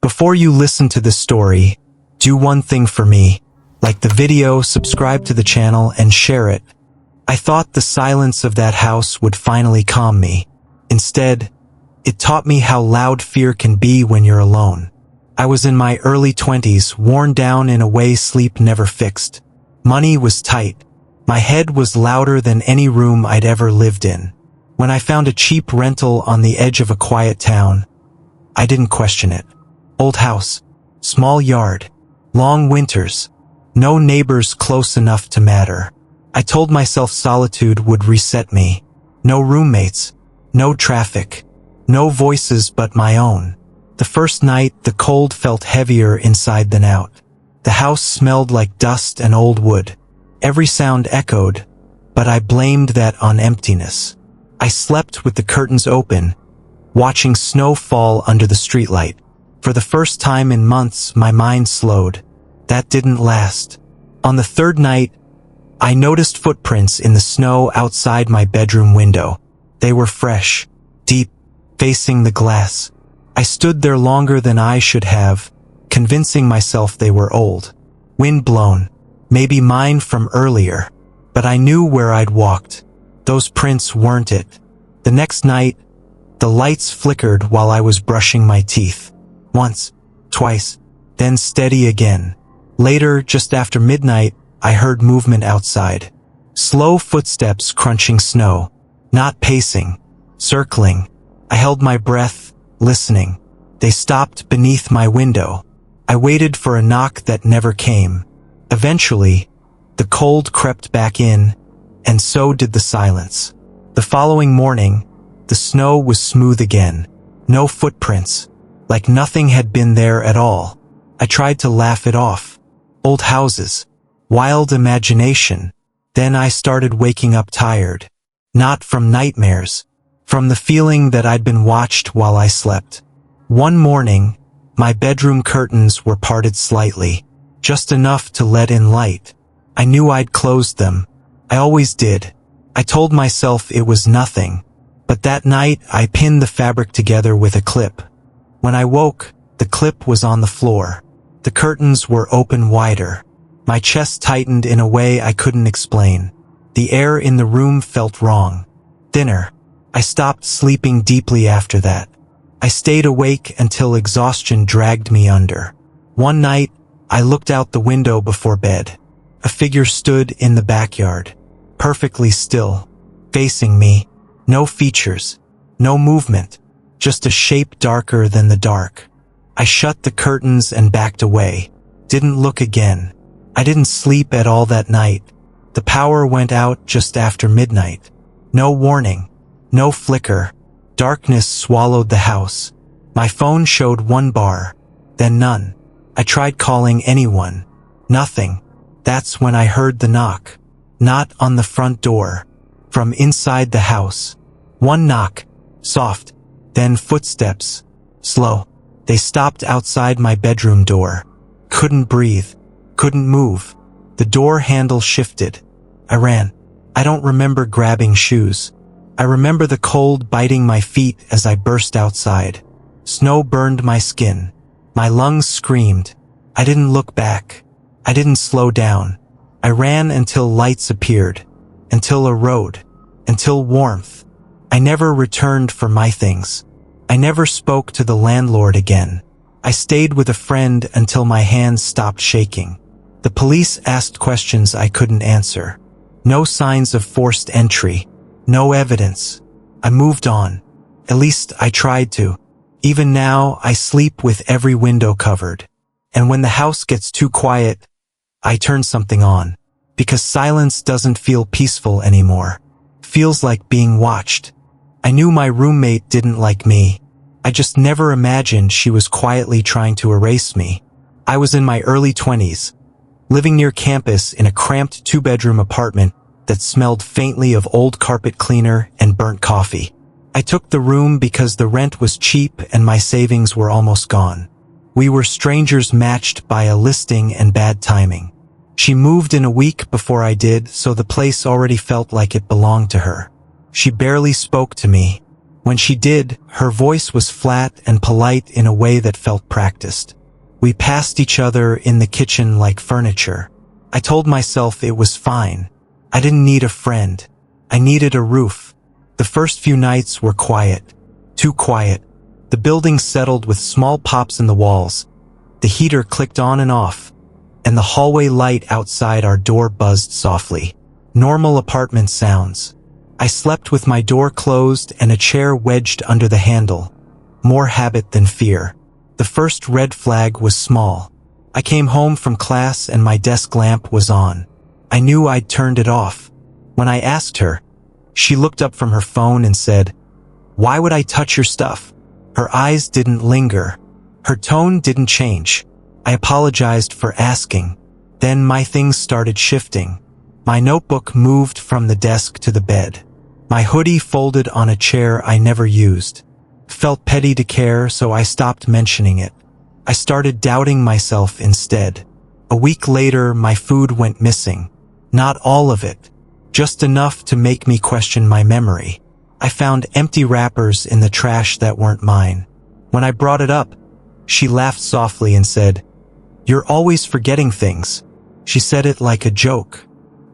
Before you listen to this story, do one thing for me. Like the video, subscribe to the channel, and share it. I thought the silence of that house would finally calm me. Instead, it taught me how loud fear can be when you're alone. I was in my early 20s, worn down in a way sleep never fixed. Money was tight. My head was louder than any room I'd ever lived in. When I found a cheap rental on the edge of a quiet town, I didn't question it. Old house, small yard, long winters, no neighbors close enough to matter. I told myself solitude would reset me. No roommates, no traffic, no voices but my own. The first night, the cold felt heavier inside than out. The house smelled like dust and old wood. Every sound echoed, but I blamed that on emptiness. I slept with the curtains open, watching snow fall under the streetlight. For the first time in months, my mind slowed. That didn't last. On the third night, I noticed footprints in the snow outside my bedroom window. They were fresh, deep, facing the glass. I stood there longer than I should have, convincing myself they were old. Wind blown, maybe mine from earlier. But I knew where I'd walked. Those prints weren't it. The next night, the lights flickered while I was brushing my teeth. Once, twice, then steady again. Later, just after midnight, I heard movement outside. Slow footsteps crunching snow. Not pacing, circling. I held my breath, listening. They stopped beneath my window. I waited for a knock that never came. Eventually, the cold crept back in, and so did the silence. The following morning, the snow was smooth again. No footprints, like nothing had been there at all. I tried to laugh it off. Old houses, wild imagination. Then I started waking up tired. Not from nightmares, from the feeling that I'd been watched while I slept. One morning, my bedroom curtains were parted slightly, just enough to let in light. I knew I'd closed them. I always did. I told myself it was nothing. But that night, I pinned the fabric together with a clip. When I woke, the clip was on the floor. The curtains were open wider. My chest tightened in a way I couldn't explain. The air in the room felt wrong. Thinner. I stopped sleeping deeply after that. I stayed awake until exhaustion dragged me under. One night, I looked out the window before bed. A figure stood in the backyard, perfectly still, facing me. No features, no movement, just a shape darker than the dark. I shut the curtains and backed away. Didn't look again. I didn't sleep at all that night. The power went out just after midnight. No warning, no flicker. Darkness swallowed the house. My phone showed one bar, then none. I tried calling anyone. Nothing. That's when I heard the knock. Not on the front door. From inside the house. One knock. Soft. Then footsteps. Slow. They stopped outside my bedroom door. Couldn't breathe. Couldn't move. The door handle shifted. I ran. I don't remember grabbing shoes. I remember the cold biting my feet as I burst outside. Snow burned my skin. My lungs screamed. I didn't look back. I didn't slow down. I ran until lights appeared. Until a road. Until warmth. I never returned for my things. I never spoke to the landlord again. I stayed with a friend until my hands stopped shaking. The police asked questions I couldn't answer. No signs of forced entry. No evidence. I moved on. At least I tried to. Even now, I sleep with every window covered. And when the house gets too quiet, I turn something on. Because silence doesn't feel peaceful anymore. Feels like being watched. I knew my roommate didn't like me. I just never imagined she was quietly trying to erase me. I was in my early 20s, living near campus in a cramped 2-bedroom apartment that smelled faintly of old carpet cleaner and burnt coffee. I took the room because the rent was cheap and my savings were almost gone. We were strangers matched by a listing and bad timing. She moved in a week before I did, so the place already felt like it belonged to her. She barely spoke to me. When she did, her voice was flat and polite in a way that felt practiced. We passed each other in the kitchen like furniture. I told myself it was fine. I didn't need a friend. I needed a roof. The first few nights were quiet. Too quiet. The building settled with small pops in the walls. The heater clicked on and off, and the hallway light outside our door buzzed softly. Normal apartment sounds. I slept with my door closed and a chair wedged under the handle. More habit than fear. The first red flag was small. I came home from class and my desk lamp was on. I knew I'd turned it off. When I asked her, she looked up from her phone and said, "Why would I touch your stuff?" Her eyes didn't linger. Her tone didn't change. I apologized for asking. Then my things started shifting. My notebook moved from the desk to the bed. My hoodie folded on a chair I never used. Felt petty to care, so I stopped mentioning it. I started doubting myself instead. A week later, my food went missing. Not all of it. Just enough to make me question my memory. I found empty wrappers in the trash that weren't mine. When I brought it up, she laughed softly and said, "You're always forgetting things." She said it like a joke.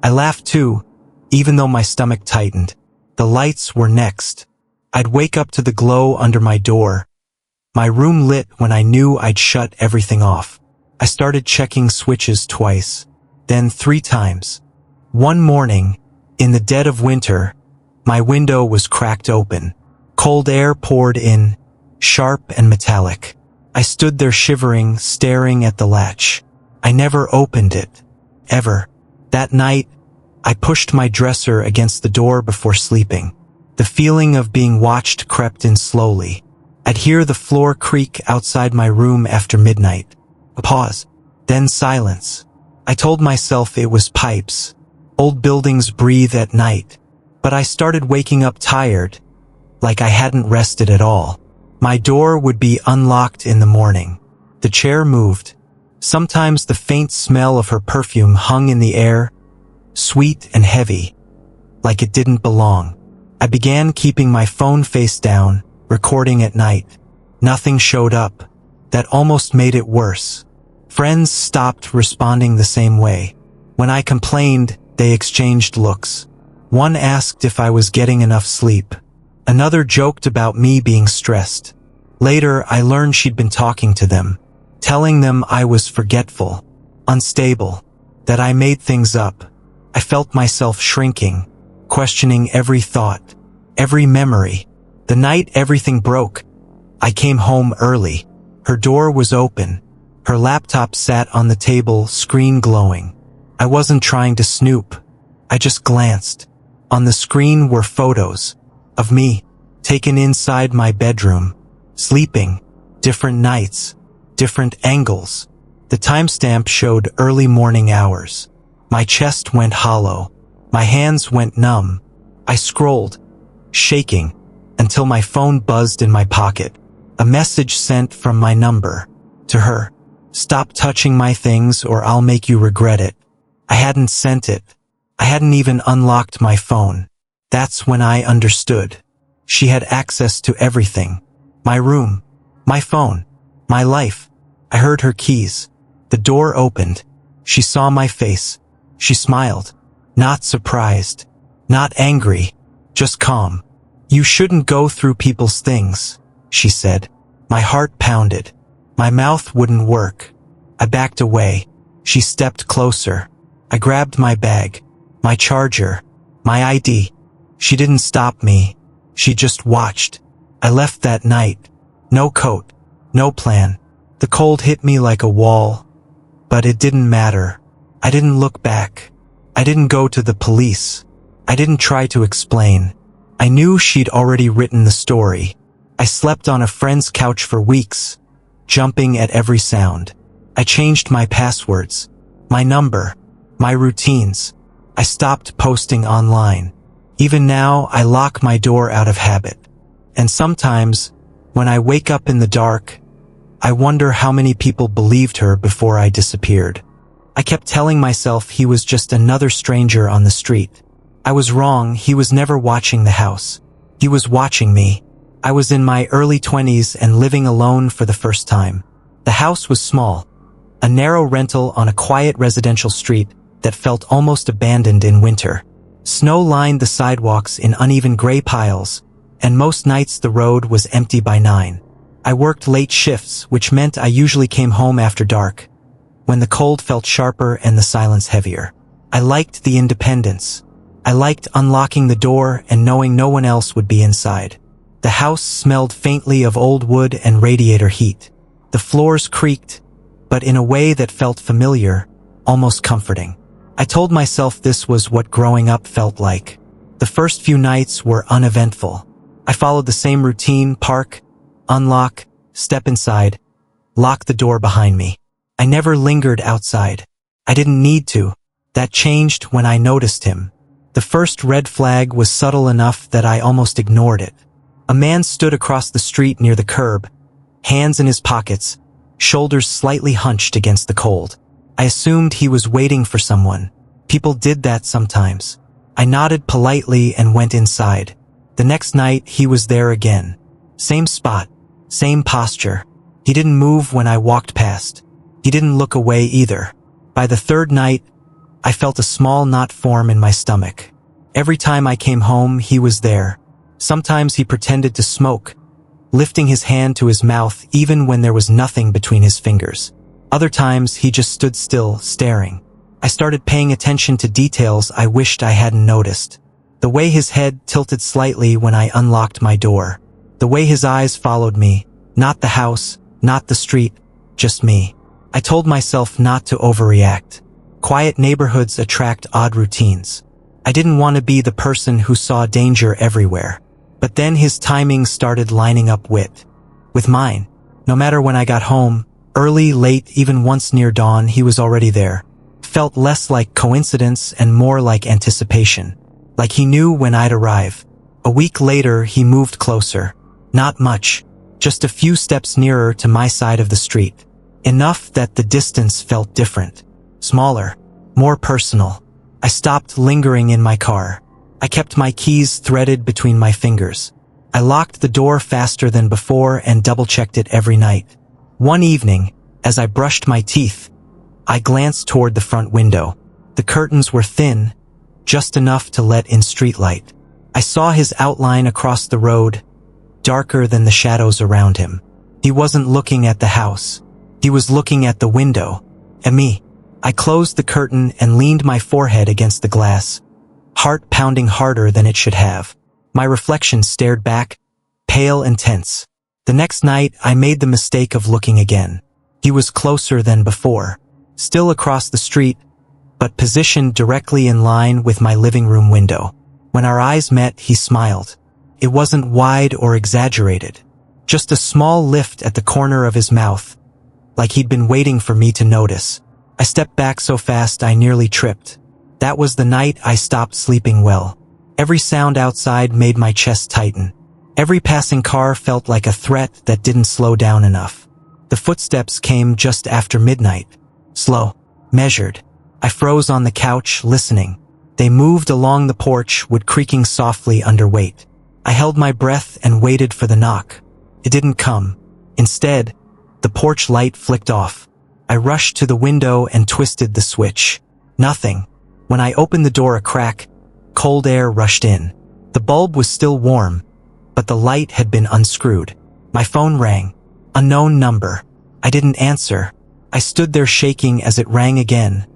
I laughed too, even though my stomach tightened. The lights were next. I'd wake up to the glow under my door. My room lit when I knew I'd shut everything off. I started checking switches twice, then 3 times. One morning, in the dead of winter, my window was cracked open. Cold air poured in, sharp and metallic. I stood there shivering, staring at the latch. I never opened it. Ever. That night, I pushed my dresser against the door before sleeping. The feeling of being watched crept in slowly. I'd hear the floor creak outside my room after midnight. A pause. Then silence. I told myself it was pipes. Old buildings breathe at night. But I started waking up tired, like I hadn't rested at all. My door would be unlocked in the morning. The chair moved. Sometimes the faint smell of her perfume hung in the air, sweet and heavy, like it didn't belong. I began keeping my phone face down, recording at night. Nothing showed up. That almost made it worse. Friends stopped responding the same way. When I complained, they exchanged looks. One asked if I was getting enough sleep. Another joked about me being stressed. Later, I learned she'd been talking to them, telling them I was forgetful, unstable, that I made things up. I felt myself shrinking, questioning every thought, every memory. The night everything broke, I came home early. Her door was open. Her laptop sat on the table, screen glowing. I wasn't trying to snoop. I just glanced. On the screen were photos of me, taken inside my bedroom, sleeping, different nights, different angles. The timestamp showed early morning hours. My chest went hollow. My hands went numb. I scrolled, shaking, until my phone buzzed in my pocket. A message sent from my number. To her. "Stop touching my things or I'll make you regret it." I hadn't sent it. I hadn't even unlocked my phone. That's when I understood. She had access to everything. My room, my phone, my life. I heard her keys. The door opened. She saw my face. She smiled. Not surprised. Not angry. Just calm. "You shouldn't go through people's things," she said. My heart pounded. My mouth wouldn't work. I backed away. She stepped closer. I grabbed my bag, my charger, my ID. She didn't stop me. She just watched. I left that night. No coat. No plan. The cold hit me like a wall. But it didn't matter. I didn't look back. I didn't go to the police. I didn't try to explain. I knew she'd already written the story. I slept on a friend's couch for weeks, jumping at every sound. I changed my passwords, my number, my routines. I stopped posting online. Even now, I lock my door out of habit. And sometimes, when I wake up in the dark, I wonder how many people believed her before I disappeared. I kept telling myself he was just another stranger on the street. I was wrong. He was never watching the house. He was watching me. I was in my early 20s and living alone for the first time. The house was small, a narrow rental on a quiet residential street that felt almost abandoned in winter. Snow lined the sidewalks in uneven gray piles, and most nights the road was empty by 9. I worked late shifts, which meant I usually came home after dark, when the cold felt sharper and the silence heavier. I liked the independence. I liked unlocking the door and knowing no one else would be inside. The house smelled faintly of old wood and radiator heat. The floors creaked, but in a way that felt familiar, almost comforting. I told myself this was what growing up felt like. The first few nights were uneventful. I followed the same routine: park, unlock, step inside, lock the door behind me. I never lingered outside. I didn't need to. That changed when I noticed him. The first red flag was subtle enough that I almost ignored it. A man stood across the street near the curb, hands in his pockets, shoulders slightly hunched against the cold. I assumed he was waiting for someone. People did that sometimes. I nodded politely and went inside. The next night, he was there again. Same spot, same posture. He didn't move when I walked past. He didn't look away either. By the third night, I felt a small knot form in my stomach. Every time I came home, he was there. Sometimes he pretended to smoke, lifting his hand to his mouth even when there was nothing between his fingers. Other times, he just stood still, staring. I started paying attention to details I wished I hadn't noticed. The way his head tilted slightly when I unlocked my door. The way his eyes followed me, not the house, not the street, just me. I told myself not to overreact. Quiet neighborhoods attract odd routines. I didn't want to be the person who saw danger everywhere. But then his timing started lining up with mine. No matter when I got home, early, late, even once near dawn, he was already there. Felt less like coincidence and more like anticipation. Like he knew when I'd arrive. A week later, he moved closer. Not much. Just a few steps nearer to my side of the street. Enough that the distance felt different. Smaller. More personal. I stopped lingering in my car. I kept my keys threaded between my fingers. I locked the door faster than before and double-checked it every night. One evening, as I brushed my teeth, I glanced toward the front window. The curtains were thin, just enough to let in streetlight. I saw his outline across the road, darker than the shadows around him. He wasn't looking at the house. He was looking at the window, at me. I closed the curtain and leaned my forehead against the glass, heart pounding harder than it should have. My reflection stared back, pale and tense. The next night, I made the mistake of looking again. He was closer than before, still across the street, but positioned directly in line with my living room window. When our eyes met, he smiled. It wasn't wide or exaggerated, just a small lift at the corner of his mouth, like he'd been waiting for me to notice. I stepped back so fast I nearly tripped. That was the night I stopped sleeping well. Every sound outside made my chest tighten. Every passing car felt like a threat that didn't slow down enough. The footsteps came just after midnight. Slow, measured. I froze on the couch, listening. They moved along the porch, wood creaking softly under weight. I held my breath and waited for the knock. It didn't come. Instead, the porch light flicked off. I rushed to the window and twisted the switch. Nothing. When I opened the door a crack, cold air rushed in. The bulb was still warm, but the light had been unscrewed. My phone rang. Unknown number. I didn't answer. I stood there shaking as it rang again,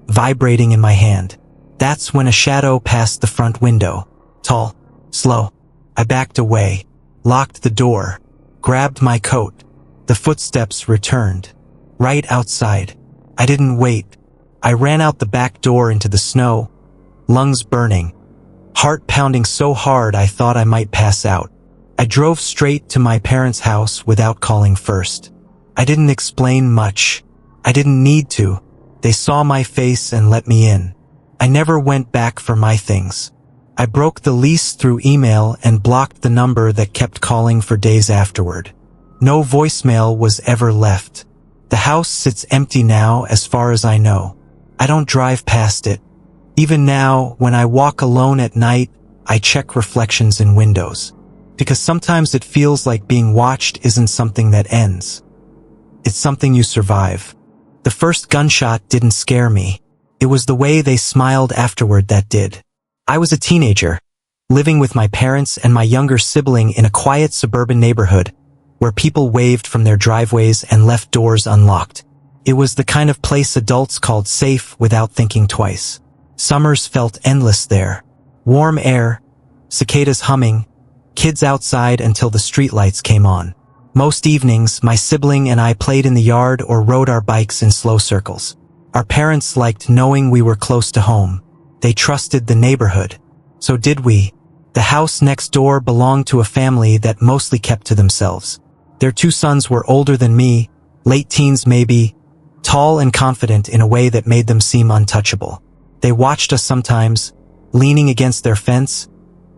vibrating in my hand. That's when a shadow passed the front window. Tall, slow. I backed away, locked the door, grabbed my coat. The footsteps returned. Right outside. I didn't wait. I ran out the back door into the snow, lungs burning, heart pounding so hard I thought I might pass out. I drove straight to my parents' house without calling first. I didn't explain much. I didn't need to. They saw my face and let me in. I never went back for my things. I broke the lease through email and blocked the number that kept calling for days afterward. No voicemail was ever left. The house sits empty now as far as I know. I don't drive past it. Even now, when I walk alone at night, I check reflections in windows. Because sometimes it feels like being watched isn't something that ends. It's something you survive. The first gunshot didn't scare me. It was the way they smiled afterward that did. I was a teenager, living with my parents and my younger sibling in a quiet suburban neighborhood where people waved from their driveways and left doors unlocked. It was the kind of place adults called safe without thinking twice. Summers felt endless there. Warm air, cicadas humming, kids outside until the streetlights came on. Most evenings, my sibling and I played in the yard or rode our bikes in slow circles. Our parents liked knowing we were close to home. They trusted the neighborhood. So did we. The house next door belonged to a family that mostly kept to themselves. Their two sons were older than me, late teens maybe, tall and confident in a way that made them seem untouchable. They watched us sometimes, leaning against their fence,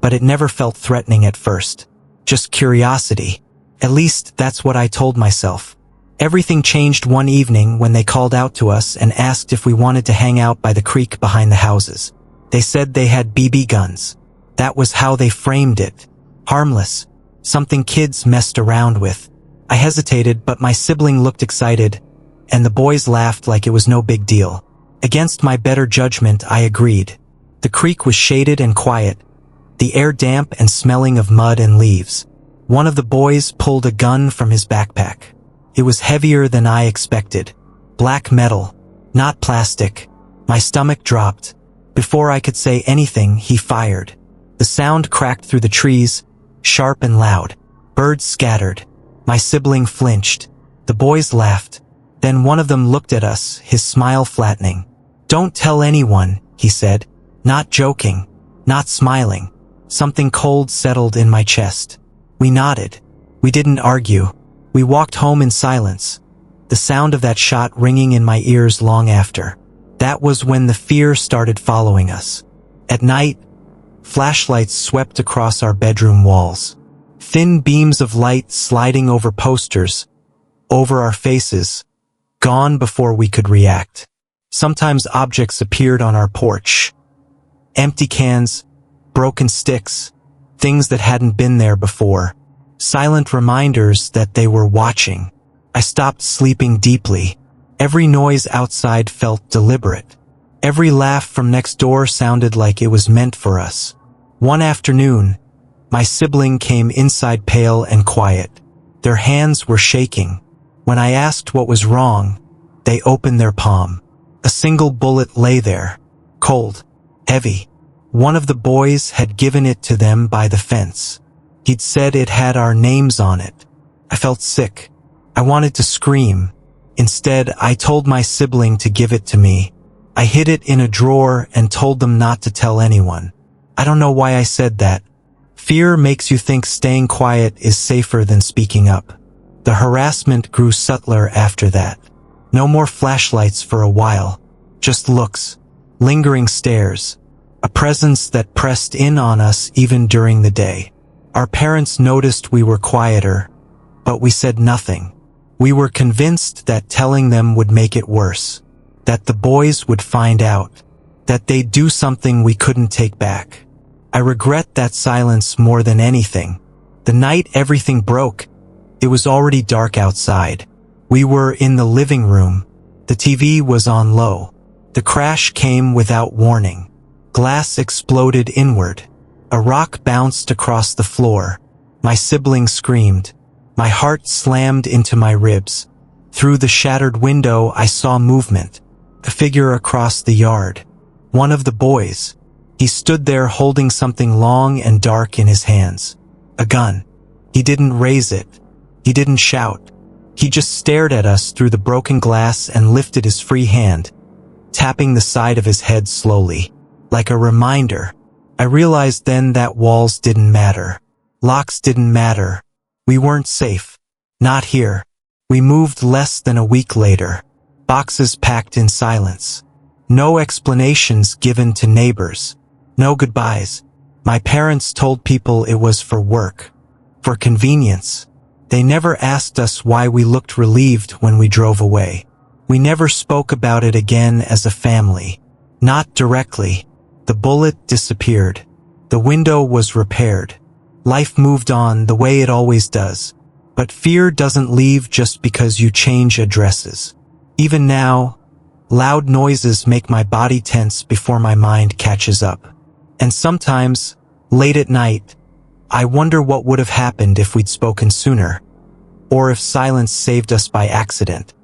but it never felt threatening at first. Just curiosity. At least that's what I told myself. Everything changed one evening when they called out to us and asked if we wanted to hang out by the creek behind the houses. They said they had BB guns. That was how they framed it. Harmless. Something kids messed around with. I hesitated, but my sibling looked excited, and the boys laughed like it was no big deal. Against my better judgment, I agreed. The creek was shaded and quiet, the air damp and smelling of mud and leaves. One of the boys pulled a gun from his backpack. It was heavier than I expected. Black metal, not plastic. My stomach dropped. Before I could say anything, he fired. The sound cracked through the trees, sharp and loud. Birds scattered. My sibling flinched. The boys laughed. Then one of them looked at us, his smile flattening. "Don't tell anyone," he said. Not joking. Not smiling. Something cold settled in my chest. We nodded. We didn't argue. We walked home in silence, the sound of that shot ringing in my ears long after. That was when the fear started following us. At night, flashlights swept across our bedroom walls. Thin beams of light sliding over posters, over our faces, gone before we could react. Sometimes objects appeared on our porch. Empty cans, broken sticks, things that hadn't been there before. Silent reminders that they were watching. I stopped sleeping deeply. Every noise outside felt deliberate. Every laugh from next door sounded like it was meant for us. One afternoon, my sibling came inside pale and quiet. Their hands were shaking. When I asked what was wrong, they opened their palm. A single bullet lay there, cold, heavy. One of the boys had given it to them by the fence. He'd said it had our names on it. I felt sick. I wanted to scream. Instead, I told my sibling to give it to me. I hid it in a drawer and told them not to tell anyone. I don't know why I said that. Fear makes you think staying quiet is safer than speaking up. The harassment grew subtler after that. No more flashlights for a while. Just looks. Lingering stares. A presence that pressed in on us even during the day. Our parents noticed we were quieter, but we said nothing. We were convinced that telling them would make it worse, that the boys would find out, that they'd do something we couldn't take back. I regret that silence more than anything. The night everything broke, it was already dark outside. We were in the living room. The TV was on low. The crash came without warning. Glass exploded inward. A rock bounced across the floor. My sibling screamed. My heart slammed into my ribs. Through the shattered window, I saw movement. A figure across the yard. One of the boys. He stood there holding something long and dark in his hands. A gun. He didn't raise it. He didn't shout. He just stared at us through the broken glass and lifted his free hand, tapping the side of his head slowly, like a reminder. I realized then that walls didn't matter. Locks didn't matter. We weren't safe. Not here. We moved less than a week later. Boxes packed in silence. No explanations given to neighbors. No goodbyes. My parents told people it was for work. For convenience. They never asked us why we looked relieved when we drove away. We never spoke about it again as a family. Not directly. The bullet disappeared. The window was repaired. Life moved on the way it always does. But fear doesn't leave just because you change addresses. Even now, loud noises make my body tense before my mind catches up. And sometimes, late at night, I wonder what would have happened if we'd spoken sooner, or if silence saved us by accident.